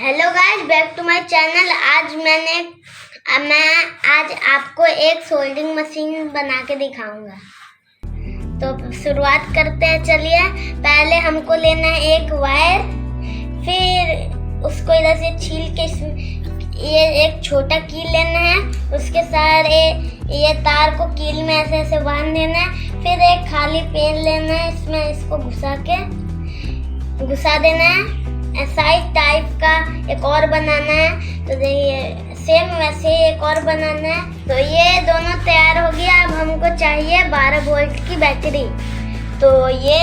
Hello guys, back to my channel. मैं आज आपको एक सोल्डिंग मशीन बना के दिखाऊंगा। तो शुरुआत करते हैं। चलिए, पहले हमको लेना है एक वायर, फिर उसको इधर से छील के ये एक छोटा कील लेना है। उसके सारे ये तार को कील में ऐसे ऐसे बांध देना है। फिर एक खाली पेन लेना है, इसमें इसको घुसा देना है। ऐसा ही टाइप का एक और बनाना है। तो देखिए, सेम वैसे ही एक और बनाना है। तो ये दोनों तैयार हो गया। अब हमको चाहिए 12 वोल्ट की बैटरी। तो ये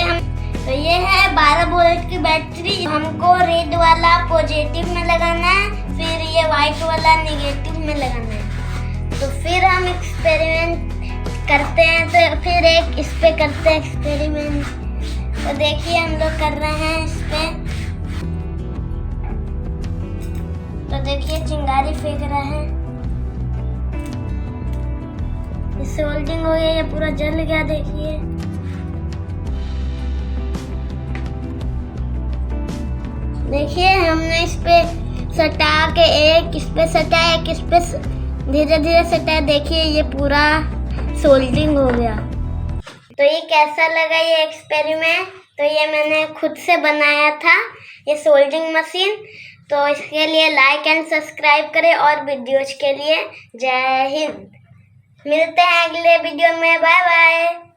है 12 वोल्ट की बैटरी। हमको रेड वाला पॉजिटिव में लगाना है, फिर ये वाइट वाला नेगेटिव में लगाना है। तो फिर हम एक्सपेरिमेंट करते हैं। तो फिर एक इस पे करते हैं एक्सपेरिमेंट। तो देखिए, हम लोग कर रहे हैं इस पे। तो देखिए, चिंगारी फेंक रहा है। इससे होल्डिंग हो गया, ये पूरा जल गया। देखिए, हमने इस पे सटा के एक इस पे सटा, एक इस पे धीरे धीरे सटा। देखिए, ये पूरा सोल्डिंग हो गया। तो ये कैसा लगा ये एक्सपेरिमेंट? तो ये मैंने खुद से बनाया था, ये सोल्डिंग मशीन। तो इसके लिए लाइक एंड सब्सक्राइब करें और वीडियोज के लिए जय हिंद। मिलते हैं अगले वीडियो में। Bye bye.